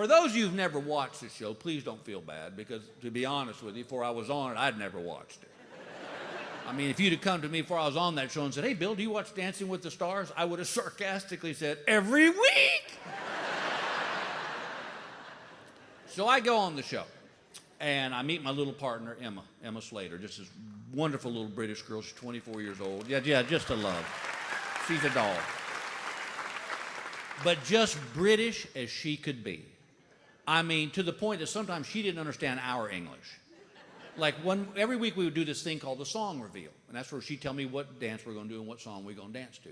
For those of you who've never watched the show, please don't feel bad, because to be honest with you, before I was on it, I'd never watched it. I mean, if you'd have come to me before I was on that show and said, hey, Bill, do you watch Dancing with the Stars? I would have sarcastically said, every week. So I go on the show, and I meet my little partner, Emma Slater, just this wonderful little British girl. She's 24 years old. Yeah, just a love. She's a doll. But just British as she could be. I mean, to the point that sometimes she didn't understand our English. Like every week we would do this thing called the song reveal. And that's where she'd tell me what dance we're going to do and what song we're going to dance to.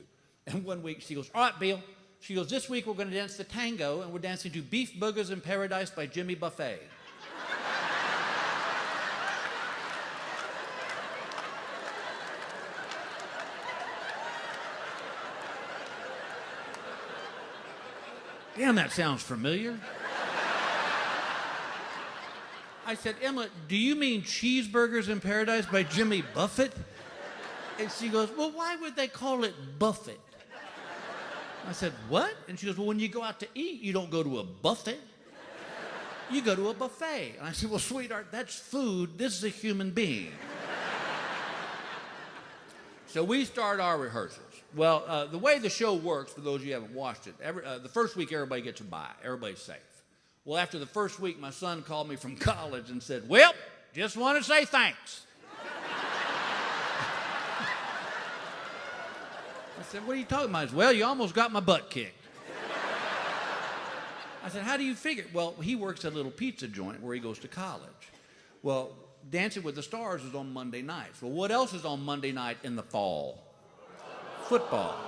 And one week she goes, all right, Bill. She goes, this week we're going to dance the tango, and we're dancing to Beef Boogers in Paradise by Jimmy Buffett. Damn, that sounds familiar. I said, Emma, do you mean Cheeseburgers in Paradise by Jimmy Buffett? And she goes, well, why would they call it Buffett? I said, what? And she goes, well, when you go out to eat, you don't go to a buffet. You go to a buffet. And I said, well, sweetheart, that's food. This is a human being. So we start our rehearsals. Well, the way the show works, for those of you who haven't watched it, the first week everybody gets a bye. Everybody's safe. Well, after the first week, my son called me from college and said, well, just want to say thanks. I said, what are you talking about? He said, well, you almost got my butt kicked. I said, how do you figure? Well, he works at a little pizza joint where he goes to college. Well, Dancing with the Stars is on Monday nights. Well, what else is on Monday night in the fall? Football.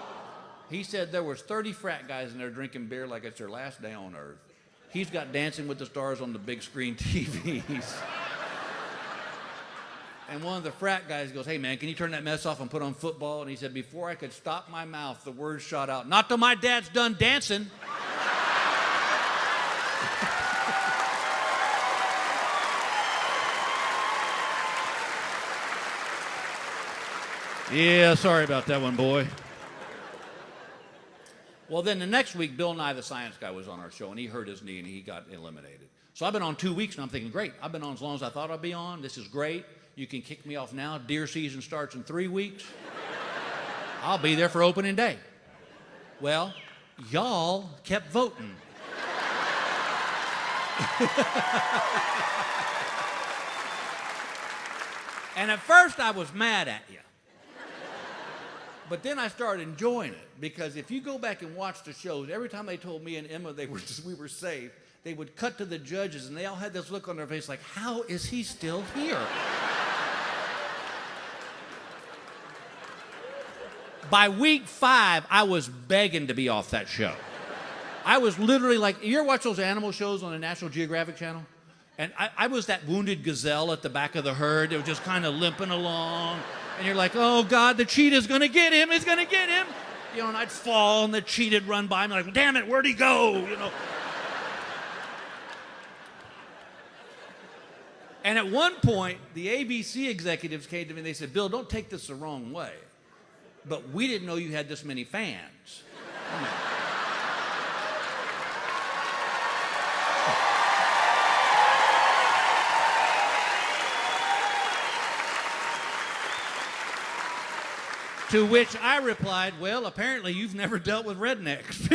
He said there was 30 frat guys in there drinking beer like it's their last day on earth. He's got Dancing with the Stars on the big screen TVs. And one of the frat guys goes, hey, man, can you turn that mess off and put on football? And he said, before I could stop my mouth, the words shot out, not till my dad's done dancing. Yeah, sorry about that one, boy. Well, then the next week, Bill Nye the Science Guy was on our show, and he hurt his knee, and he got eliminated. So I've been on 2 weeks, and I'm thinking, great. I've been on as long as I thought I'd be on. This is great. You can kick me off now. Deer season starts in 3 weeks. I'll be there for opening day. Well, y'all kept voting. And at first, I was mad at you. But then I started enjoying it, because if you go back and watch the shows, every time they told me and Emma we were safe, they would cut to the judges, and they all had this look on their face like, how is he still here? By week 5, I was begging to be off that show. I was literally like, you ever watch those animal shows on the National Geographic Channel? And I was that wounded gazelle at the back of the herd that was just kind of limping along. And you're like, oh, God, the cheetah's going to get him. He's going to get him. You know, and I'd fall, and the cheetah'd run by me like, damn it, where'd he go? You know. And at one point, the ABC executives came to me, and they said, Bill, don't take this the wrong way, but we didn't know you had this many fans. To which I replied, well, apparently you've never dealt with rednecks.